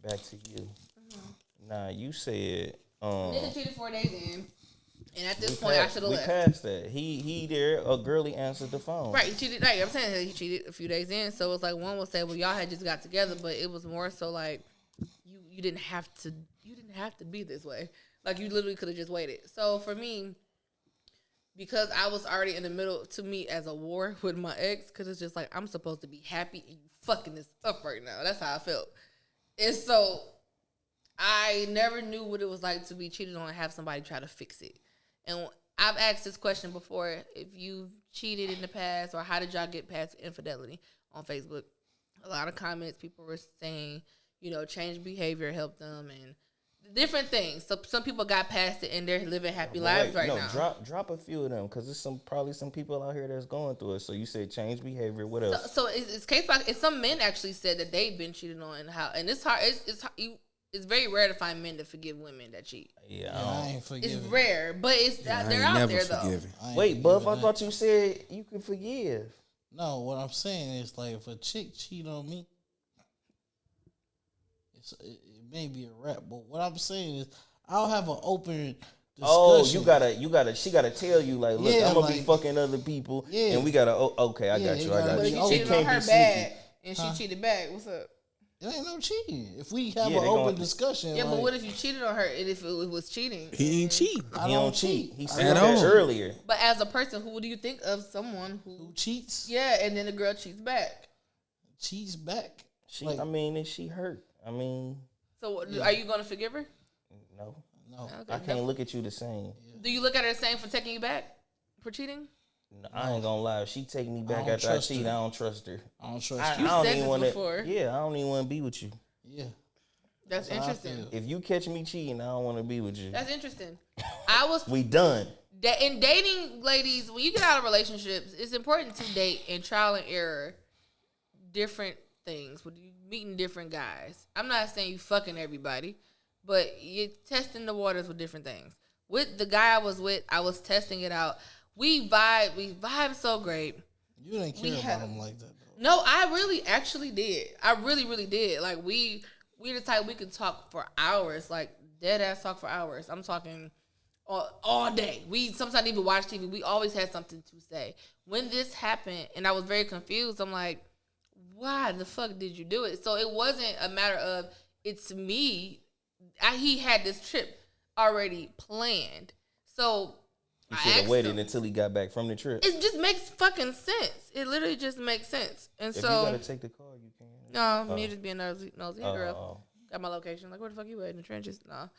back to you. Nah, you said Nigga cheated 4 days in, and at this point, I should have left. We passed that. He there. A girlie answered the phone. Right, he cheated. Like I'm saying, he cheated a few days in. So it's like one will say, "Well, y'all had just got together," but it was more so like you didn't have to be this way. Like you literally could have just waited. So for me, because I was already in the middle to me as a war with my ex, because it's just like I'm supposed to be happy and you fucking this up right now. That's how I felt. And so I never knew what it was like to be cheated on and have somebody try to fix it. And I've asked this question before: if you've cheated in the past, or how did y'all get past infidelity on Facebook? A lot of comments, people were saying, change behavior helped them and different things. So some people got past it and they're living happy lives right now. Drop a few of them because there's probably some people out here that's going through it. So you said change behavior. What else? So it's case by case. Some men actually said that they've been cheated on and it's hard. It's very rare to find men to forgive women that cheat. Yeah, I ain't forgiving. It's rare, but they're out there though. Wait, Buff, I thought you said you could forgive. No, what I'm saying is like if a chick cheat on me, it may be a rap, but what I'm saying is I'll have an open discussion. Oh, she gotta tell you like, look, I'm gonna be fucking other people, and we gotta. Okay, I got you. But if you cheated on her bad and she cheated back, what's up? It ain't no cheating. If we have an open discussion. Yeah, but what if you cheated on her and if it was cheating? He ain't cheat. He don't cheat. He said that earlier. But as a person, who do you think of someone who cheats? Yeah, and then the girl cheats back. Cheats back. Is she hurt? So are you going to forgive her? No. Okay, I can't look at you the same. Do you look at her the same for taking you back? For cheating? No, I ain't gonna lie. If she take me back after I cheat, I don't trust her. I don't trust her. You said this before. Yeah, I don't even want to be with you. Yeah. That's interesting. If you catch me cheating, I don't want to be with you. That's interesting. We done. In dating, ladies, when you get out of relationships, it's important to date and trial and error different things. With you meeting different guys. I'm not saying you fucking everybody, but you're testing the waters with different things. With the guy I was with, I was testing it out. We vibe so great. You didn't care about him like that, though. No, I really actually did. I really, really did. Like, we the type we could talk for hours, like, dead-ass talk for hours. I'm talking all day. We sometimes even watch TV. We always had something to say. When this happened, and I was very confused, I'm like, why the fuck did you do it? So it wasn't a matter of, it's me. He had this trip already planned. So you should have waited until he got back from the trip. It just makes fucking sense. It literally just makes sense. And if so you gotta take the car, you can. No, me just being nosy girl. Got my location. Like, where the fuck you at, in the trenches? No.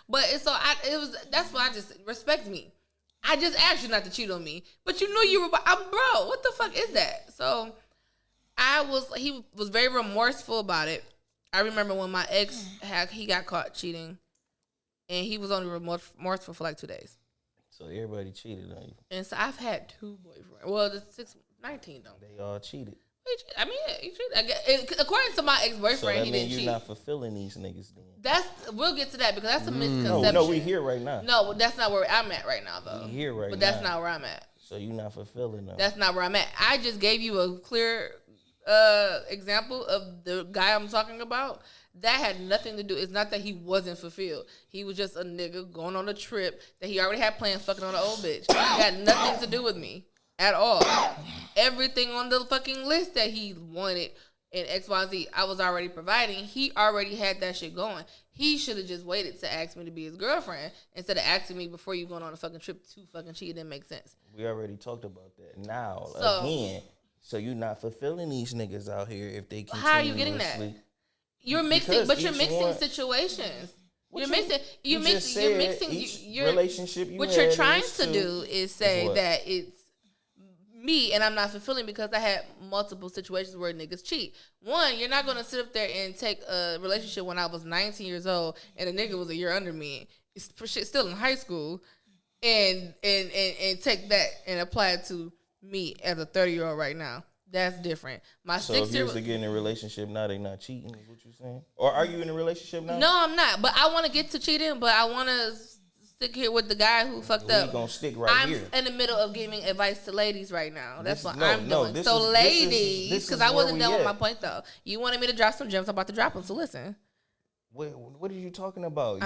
But that's why I just respect me. I just asked you not to cheat on me, but you knew you were. Bro, what the fuck is that? So he was very remorseful about it. I remember when my ex he got caught cheating, and he was only remorseful for like 2 days. So everybody cheated on you. And so I've had 2 boyfriends. Well, the 19 though. They all cheated. I mean, yeah, he cheated. According to my ex-boyfriend, he didn't cheat. You're not fulfilling these niggas then. We'll get to that because that's a misconception. No, we here right now. No, that's not where I'm at right now, though. We here right now. But that's not where I'm at. So you're not fulfilling them. That's not where I'm at. I just gave you a clear example of the guy I'm talking about. That had nothing to do. It's not that he wasn't fulfilled. He was just a nigga going on a trip that he already had planned fucking on an old bitch. It had nothing to do with me at all. Everything on the fucking list that he wanted in XYZ, I was already providing. He already had that shit going. He should have just waited to ask me to be his girlfriend instead of asking me before you going on a fucking trip to fucking cheat. It didn't make sense. We already talked about that. Now, again, so you're not fulfilling these niggas out here if they continuously... How are you getting that? You're mixing, but you're mixing situations. You're mixing your relationship. What you're trying to do is say that it's me and I'm not fulfilling because I had multiple situations where niggas cheat. One, you're not gonna sit up there and take a relationship when I was 19 years old and a nigga was a year under me, still in high school, and take that and apply it to me as a 30-year-old right now. That's different. So if you was to get in a relationship now, they not cheating, is what you're saying? Or are you in a relationship now? No, I'm not. But I want to get to cheating, but I want to stick here with the guy who fucked up. We gonna stick right I'm here. in the middle of giving advice to ladies right now. That's what I'm no, doing. this So is- ladies, this is because I where wasn't we done with at. my point though. You wanted me to drop some gems. I'm about to drop them. So listen, What are you talking about?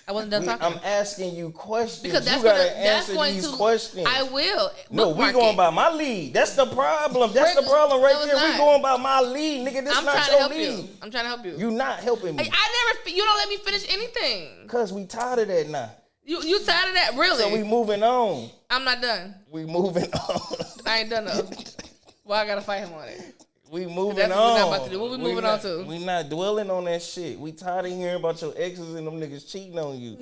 I wasn't done talking. I'm asking you questions. Because that's you gotta that's answer going these to. questions. I will. No, we Bookmark going it. by my lead. That's the problem. That's the We're- problem right no, it's there. We not. going by my lead, nigga. This I'm not trying to your help lead. you. I'm trying to help you. You not helping me. I never. You don't let me finish anything. Cause we tired of that now. You tired of that? Really? So we moving on. I'm not done. We moving on. I ain't done though. Well, I gotta fight him on it. We moving That's on. what we're not about to do. What we moving on to? We not dwelling on that shit. We tired of hearing about your exes and them niggas cheating on you.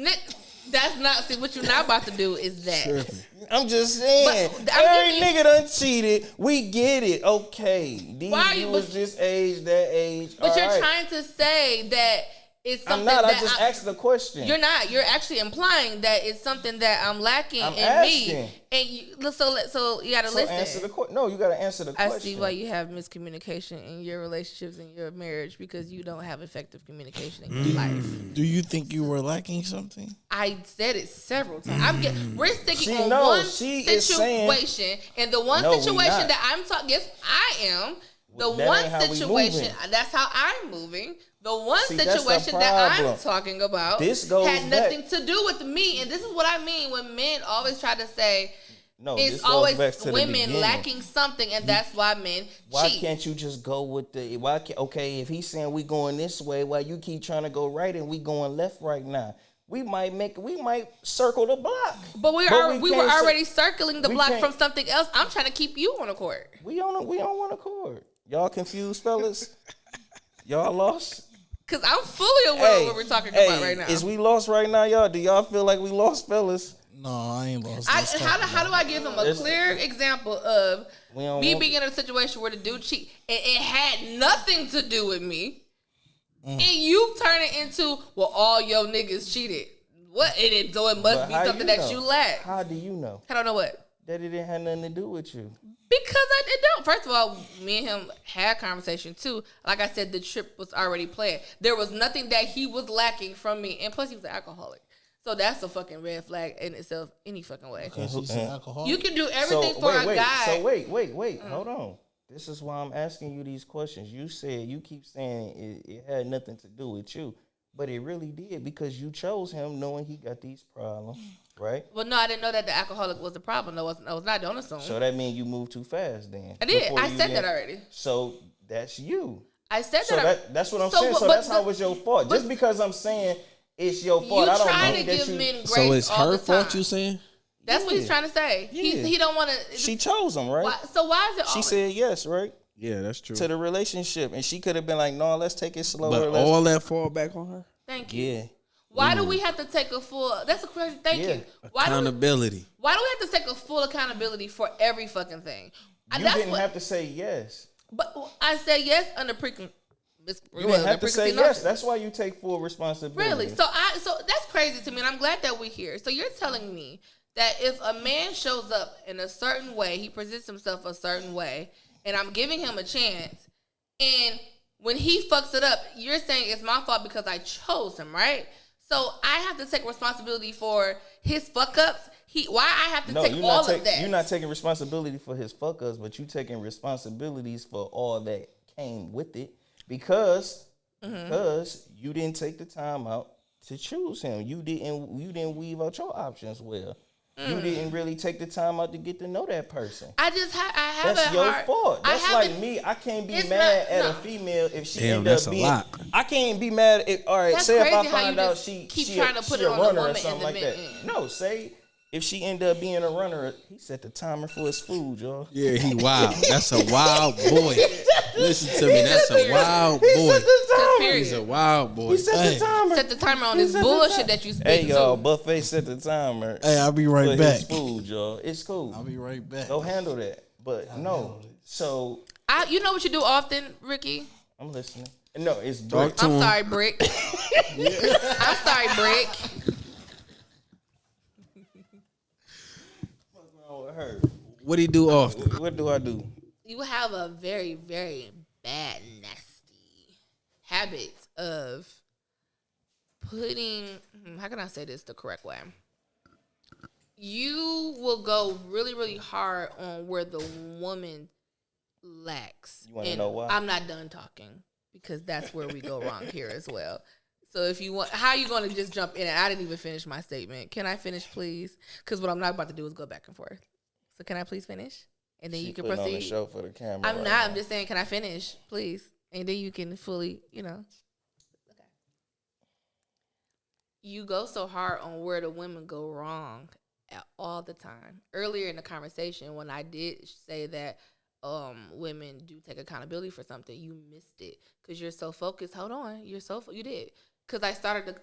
That's not. See, what you're not about to do is that. I'm just saying. But I'm Every giving you- nigga done cheated. We get it. Okay. These Why are you you- was this age, that age. But All you're right. trying to say that it's I'm something not. I that just asked the question. You're not. You're actually implying that it's something that I'm lacking I'm in asking. me. And you, so you gotta So listen. answer the question. No, you gotta answer the I question. see why you have miscommunication in your relationships and your marriage because you don't have effective communication in your life. Do you think you were lacking something? I said it several times. We're sticking She on knows. one She is saying- situation, and the one No, we situation not. that I'm talking. Yes, I am. The That one ain't how we situation. moving. That's how I'm moving. The one See, that's the situation that I'm problem. talking about This goes had back- nothing to do with me, and this is what I mean when men always try to say. No, this It's goes always back to the women beginning. lacking something, and that's why men Why cheat. can't you just go with the? Why can't, okay, if he's saying we going this way, why you keep trying to go right and we going left right now? We might circle the block. But we can't were say- already circling the we block can't- from something else. I'm trying to keep you on the court. We on one accord. Y'all confused, fellas? Y'all lost? Because I'm fully aware of what we're talking about right now. Is we lost right now, y'all? Do y'all feel like we lost, fellas? No, I ain't lost. How do I give him a clear example of We don't me want- being in a situation where the dude cheat and it had nothing to do with me, and you turn it into, well, all your niggas cheated. What it is, so it must But be how something you that know? you lack. How do you know I don't know what. that it didn't have nothing to do with you? Because it don't. First of all, me and him had conversation too. Like I said, the trip was already planned. There was nothing that he was lacking from me, and plus he was an alcoholic. So that's a fucking red flag in itself, any fucking way. Because he's an alcoholic. You can do everything for a guy. So wait. Hold on. This is why I'm asking you these questions. You keep saying it had nothing to do with you, but it really did because you chose him knowing he got these problems, right? Well, no, I didn't know that the alcoholic was the problem. I was not. Don't assume. So that means you moved too fast then. I did. Before I you said get- that already. So that's you. I said So that. that's what I'm So, saying. but- So but that's how the- it's your fault. but- Just because I'm saying it's your You fault, I don't try to mean that give you. men grace So it's all her the fault, time. you saying? That's what he's Yeah. trying to say. Yeah. He don't want to. She chose him, right? So why is it? She always, said yes, right? Yeah, that's true. To the relationship, and she could have been like, "No, let's take it slower." But let's- all that fall back on her? Thank you. yeah, Why do we have to take a full? That's a question. Thank Yeah. you. Why do Accountability. we have to take a full accountability for every fucking thing? you That's didn't what- have to say yes. But I said yes under You didn't have to say yes. That's why you take full responsibility. Really? So that's crazy to me, and I'm glad that we're here. So you're telling me that if a man shows up in a certain way, he presents himself a certain way, and I'm giving him a chance, and when he fucks it up, you're saying it's my fault because I chose him, right? So I have to take responsibility for his fuck ups. Why I have to take you're all not of that? You're not taking responsibility for his fuck ups, but you taking responsibilities for all that came with it because you didn't take the time out to choose him. You didn't weave out your options well. You didn't really take the time out to get to know that person. I just I have That's a your hard, fault. I That's haven't- like me. I can't be It's mad not- at no. a female if she Damn, end that's up a being. lot. I can't be mad if all right. That's Say if I crazy how find you out just she keep she trying to she put a it on the runner or woman something and the like men. that. No, say if she end up being a runner, he set the timer for his food, y'all. Yeah, he wild. That's a wild boy. Listen to me. That's a wild He boy. set the timer. He's a wild boy. He set Hey. the timer. set the timer on He this set the bullshit timer. that you spit Hey y'all, too. Buffet set the timer. Hey, I'll be for right back. his food, y'all. It's cool. I'll be right back. Go handle that. But no, so You know what you do often, Ricky? I'm listening. No, it's Talk Brick. to I'm him. sorry, Brick. I'm sorry, Brick. What's wrong with her? What he do often? What do I do? You have a very, very bad, nasty habit of putting. How can I say this the correct way? you will go really, really hard on where the woman lacks. You wanna And know why? I'm not done talking because that's where we go wrong here as well. So if you want, how are you going to just jump in? And I didn't even finish my statement. Can I finish, please? Because what I'm not about to do is go back and forth. So can I please finish? And then She you can putting on the proceed. show for the camera. I'm right not. now. I'm just saying, can I finish, please? And then you can fully, Okay. You go so hard on where the women go wrong all the time. Earlier in the conversation, when I did say that women do take accountability for something, you missed it because you're so focused. Hold on, you did, because I started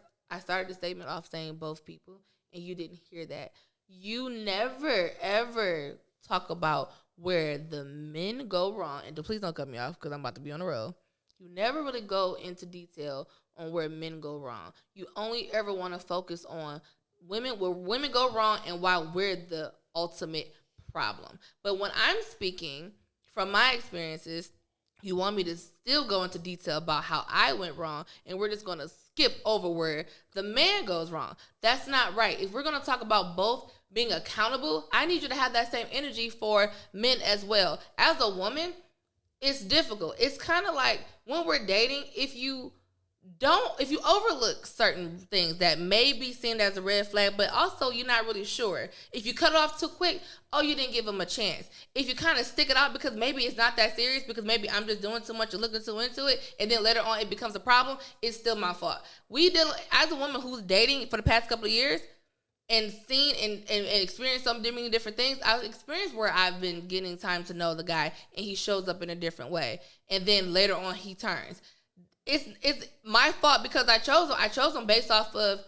the statement off saying both people, and you didn't hear that. You never ever talk about where the men go wrong, and please don't cut me off because I'm about to be on the road. You never really go into detail on where men go wrong. You only ever want to focus on women, where women go wrong, and why we're the ultimate problem. But when I'm speaking from my experiences, you want me to still go into detail about how I went wrong, and we're just going to skip over where the man goes wrong. That's not right. If we're going to talk about both being accountable, I need you to have that same energy for men as well. As a woman, it's difficult. It's kind of like when we're dating, if you overlook certain things that may be seen as a red flag, but also you're not really sure. If you cut it off too quick, you didn't give them a chance. If you kind of stick it out because maybe it's not that serious, because maybe I'm just doing too much and looking too into it, and then later on it becomes a problem, it's still my fault. As a woman who's dating for the past couple of years and seen and experienced some many different things, I've experienced where I've been getting time to know the guy and he shows up in a different way, and then later on he turns. It's my fault because I chose him based off of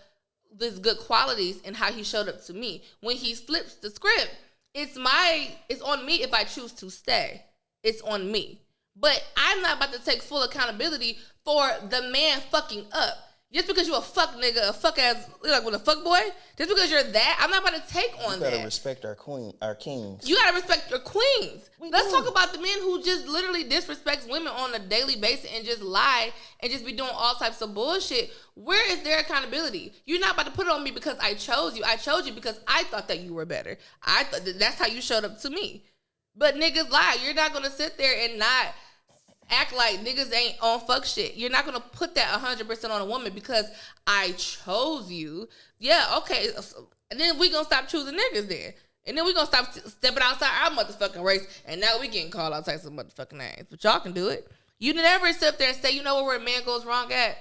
his good qualities and how he showed up to me. When he flips the script, it's on me if I choose to stay. It's on me. But I'm not about to take full accountability for the man fucking up. Just because you a fuck nigga, a fuck ass, like with a fuck boy, just because you're that, I'm not about to take on that. You gotta respect our kings. You gotta respect your queens. Let's talk about the men who just literally disrespects women on a daily basis and just lie and just be doing all types of bullshit. Where is their accountability? You're not about to put it on me because I chose you. I chose you because I thought that you were better. I thought that's how you showed up to me. But niggas lie. You're not gonna sit there and not act like niggas ain't on fuck shit. You're not gonna put that 100% on a woman because I chose you. Yeah, okay. And then we gonna stop choosing niggas then. And then we gonna stop stepping outside our motherfucking race. And now we getting called all types of motherfucking names. But y'all can do it. You never sit there and say, you know where a man goes wrong at?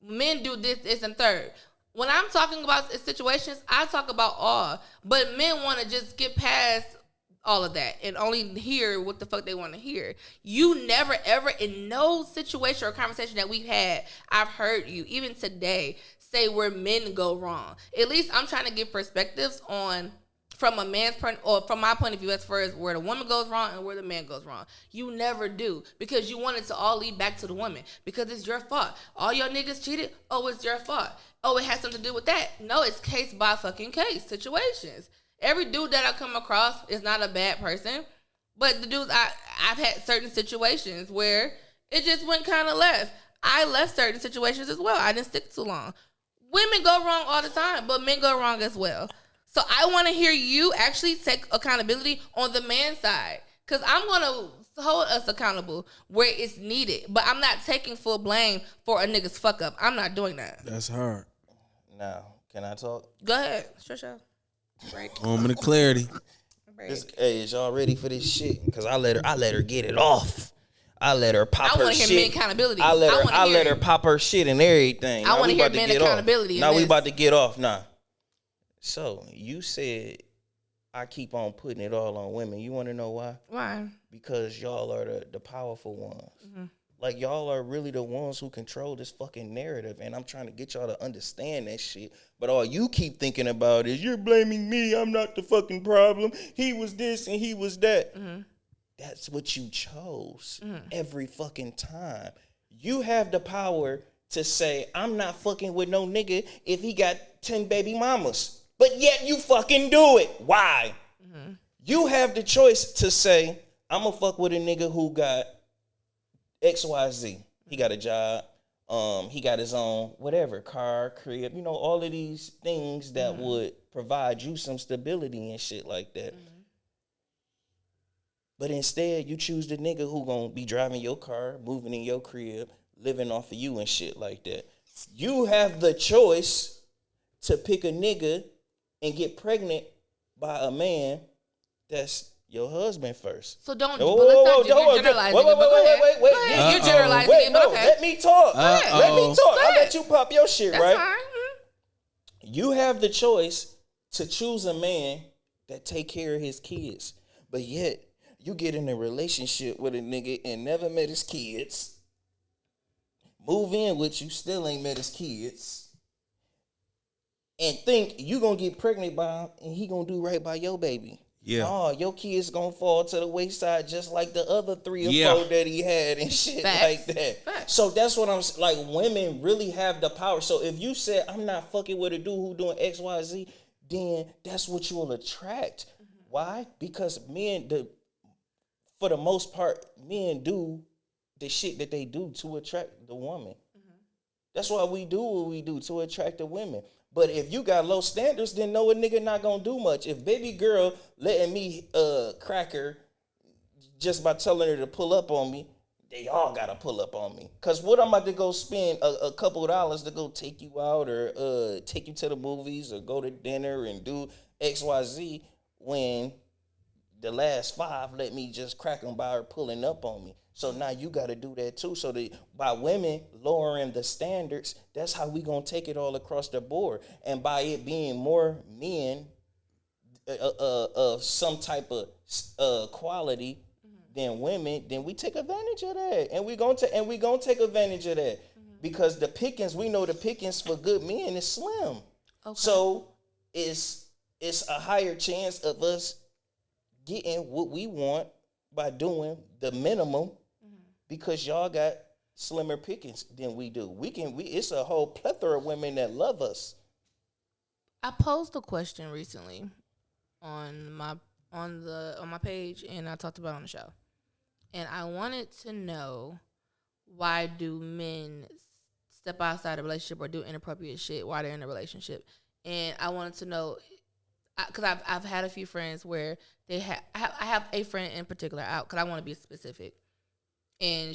Men do this, and third. When I'm talking about situations, I talk about all. But men want to just get past all of that and only hear what the fuck they want to hear. You never ever, in no situation or conversation that we've had, I've heard you even today say where men go wrong. At least I'm trying to give perspectives on from a man's point, or from my point of view, as far as where the woman goes wrong and where the man goes wrong. You never do, because you want it to all lead back to the woman because it's your fault. All your niggas cheated. It's your fault. It has something to do with that. No, it's case by fucking case situations. Every dude that I come across is not a bad person, but the dudes I've had certain situations where it just went kind of left. I left certain situations as well. I didn't stick too long. Women go wrong all the time, but men go wrong as well. So I want to hear you actually take accountability on the man side, because I'm going to hold us accountable where it's needed, but I'm not taking full blame for a nigga's fuck up. I'm not doing that. That's hard. Now, can I talk? Go ahead. Sure. Break. Moment of clarity. Hey, is y'all ready for this shit? Because I let her get it off. I let her pop her shit. I want to hear men accountability. I let her pop her shit and everything. I want to hear men accountability. Now we about to get off now. So you said I keep on putting it all on women. You want to know why? Why? Because y'all are the powerful ones. Mm-hmm. Like, y'all are really the ones who control this fucking narrative, and I'm trying to get y'all to understand that shit. But all you keep thinking about is, you're blaming me, I'm not the fucking problem. He was this and he was that. Mm-hmm. That's what you chose every fucking time. You have the power to say, I'm not fucking with no nigga if he got 10 baby mamas. But yet you fucking do it. Why? Mm-hmm. You have the choice to say, I'm gonna fuck with a nigga who got XYZ. He got a job. He got his own whatever car, crib, all of these things that would provide you some stability and shit like that. But instead, you choose the nigga who gonna be driving your car, moving in your crib, living off of you and shit like that. You have the choice to pick a nigga and get pregnant by a man that's your husband first. So don't. But let's not generalize it. Wait. You're generalizing it, but okay. Let me talk. Let me talk. I'll let you pop your shit, That's right? fine. You have the choice to choose a man that take care of his kids, but yet you get in a relationship with a nigga and never met his kids. Move in with you, still ain't met his kids, and think you gonna get pregnant by him and he gonna do right by your baby. Yeah. Oh, your kids gonna fall to the wayside just like the other 3 or 4 that he had and shit Facts. like that. Facts. So that's what I'm like. Women really have the power. So if you said I'm not fucking with a dude who doing X, Y, Z, then that's what you will attract. Why? Because for the most part, men do the shit that they do to attract the woman. That's why we do what we do, to attract the women. But if you got low standards, then no, a nigga not gonna do much. If baby girl letting me crack her just by telling her to pull up on me, they all gotta pull up on me. Cause what I'm about to go spend a couple of dollars to go take you out or take you to the movies or go to dinner and do XYZ when the last 5 let me just crack them by her pulling up on me. So now you got to do that too. So by women lowering the standards, that's how we going to take it all across the board. And by it being more men of some type of quality than women, then we take advantage of that. And we going to take advantage of that. Because the pickings, we know the pickings for good men is slim. Okay. So it's a higher chance of us getting what we want by doing the minimum, because y'all got slimmer pickings than we do. It's a whole plethora of women that love us. I posed a question recently on my page, and I talked about it on the show. And I wanted to know, why do men step outside a relationship or do inappropriate shit while they're in a relationship? And I wanted to know, because I've had a few friends where I have a friend in particular out, because I want to be specific. And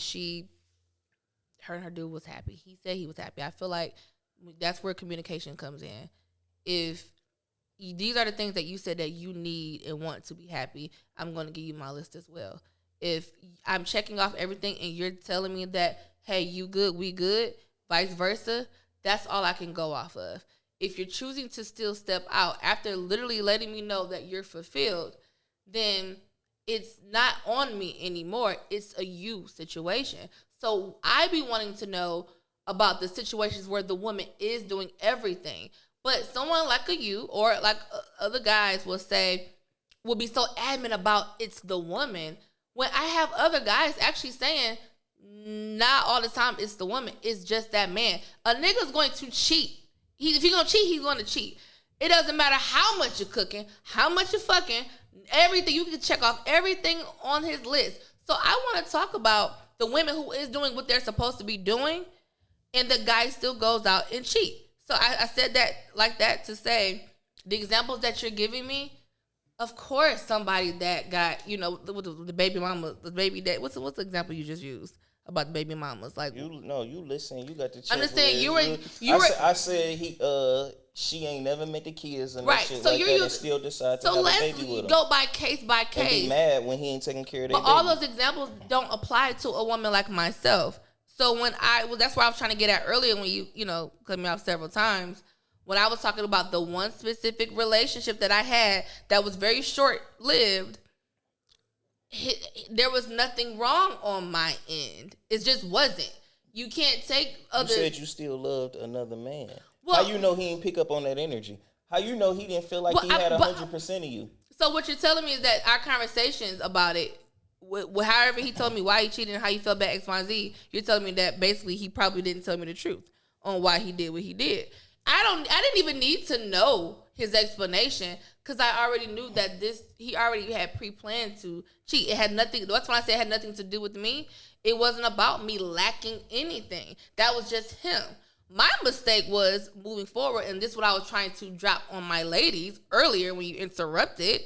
her and her dude was happy. He said he was happy. I feel like that's where communication comes in. If these are the things that you said that you need and want to be happy, I'm going to give you my list as well. If I'm checking off everything and you're telling me that, hey, you good, we good, vice versa, that's all I can go off of. If you're choosing to still step out after literally letting me know that you're fulfilled, then it's not on me anymore. It's a you situation. So I be wanting to know about the situations where the woman is doing everything. But someone like you or like other guys will be so adamant about it's the woman, when I have other guys actually saying, not all the time it's the woman, it's just that man. A nigga's going to cheat. If he's going to cheat, he's going to cheat. It doesn't matter how much you're cooking, how much you're fucking, everything. You can check off everything on his list. So I want to talk about the women who is doing what they're supposed to be doing, and the guy still goes out and cheat. So I said that like that to say, the examples that you're giving me, of course somebody that got, the baby mama, the baby dad. What's the example you just used about the baby mamas? Like you listen, you got to check. I'm just saying I said she ain't never met the kids and right. That shit So like you're that and still decide to have a baby with him. Go by case by case. And be mad when he ain't taking care of their baby. But all those examples don't apply to a woman like myself. So that's where I was trying to get at earlier when you cut me off several times. When I was talking about the one specific relationship that I had that was very short-lived, there was nothing wrong on my end. It just wasn't. You can't take other... You said you still loved another man. Well, how you know he didn't pick up on that energy? How you know he didn't feel like he had 100% of you? So what you're telling me is that our conversations about it, however he told me why he cheated and how he felt about X, Y, and Z, you're telling me that basically he probably didn't tell me the truth on why he did what he did. I didn't even need to know his explanation because I already knew that he already had pre-planned to cheat. It had nothing. That's when I said it had nothing to do with me. It wasn't about me lacking anything. That was just him. My mistake was moving forward, and this is what I was trying to drop on my ladies earlier when you interrupted.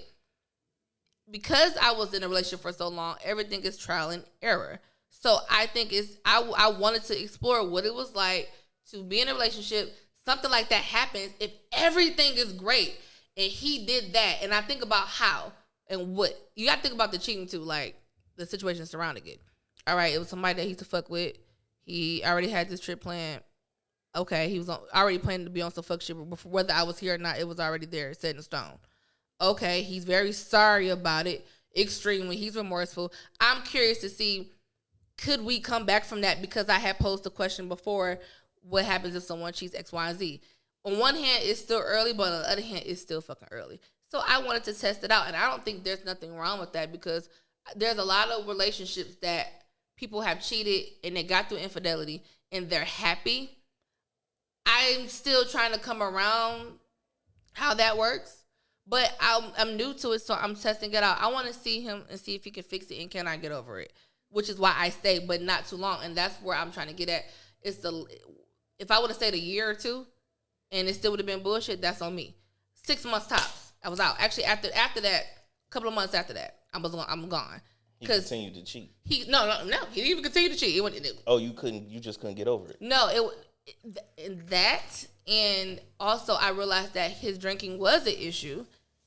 Because I was in a relationship for so long, everything is trial and error. So I think I wanted to explore what it was like to be in a relationship. Something like that happens if everything is great and he did that. And I think about how and what. You got to think about the cheating too, like the situation surrounding it. All right, it was somebody that he used to fuck with. He already had this trip planned. Okay, he was already planning to be on some fuck shit. Before, whether I was here or not, it was already there, set in stone. Okay, he's very sorry about it, extremely. He's remorseful. I'm curious to see, could we come back from that? Because I had posed the question before, what happens if someone cheats X, Y, and Z? On one hand, it's still early, but on the other hand, it's still fucking early. So I wanted to test it out, and I don't think there's nothing wrong with that because there's a lot of relationships that people have cheated and they got through infidelity and they're happy. I'm still trying to come around how that works. But I'm new to it, so I'm testing it out. I want to see him and see if he can fix it and can I get over it, which is why I stayed, but not too long. And that's where I'm trying to get at. If I would have stayed a year or two and it still would have been bullshit, that's on me. 6 months tops, I was out. Actually, after that, a couple of months after that, I'm gone. He continued to cheat. No. He didn't even continue to cheat. You just couldn't get over it. No, that, and also I realized that his drinking was an issue.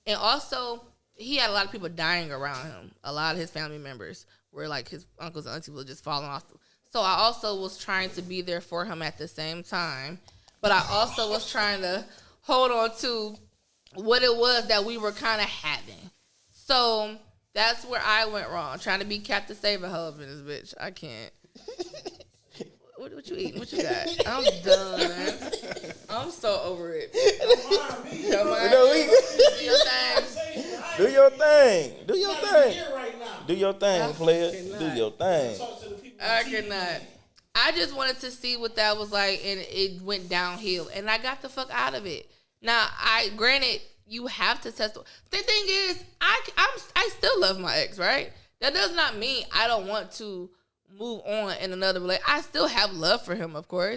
And also, he had a lot of people dying around him. A lot of his family members were like his uncles and aunties were just falling off. So I also was trying to be there for him at the same time. But I also was trying to hold on to what it was that we were kind of having. So that's where I went wrong. Trying to be Captain Save-A-Hoe in this bitch. I can't. What you eating? What you got? I'm done. I'm so over it. Don't mind. Do your thing. Do your thing. Do your thing, player. Do your thing. I cannot. I just wanted to see what that was like, and it went downhill, and I got the fuck out of it. Now, granted, you have to test. The thing is, I still love my ex, right? That does not mean I don't want to move on in another relationship. I still have love for him, of course.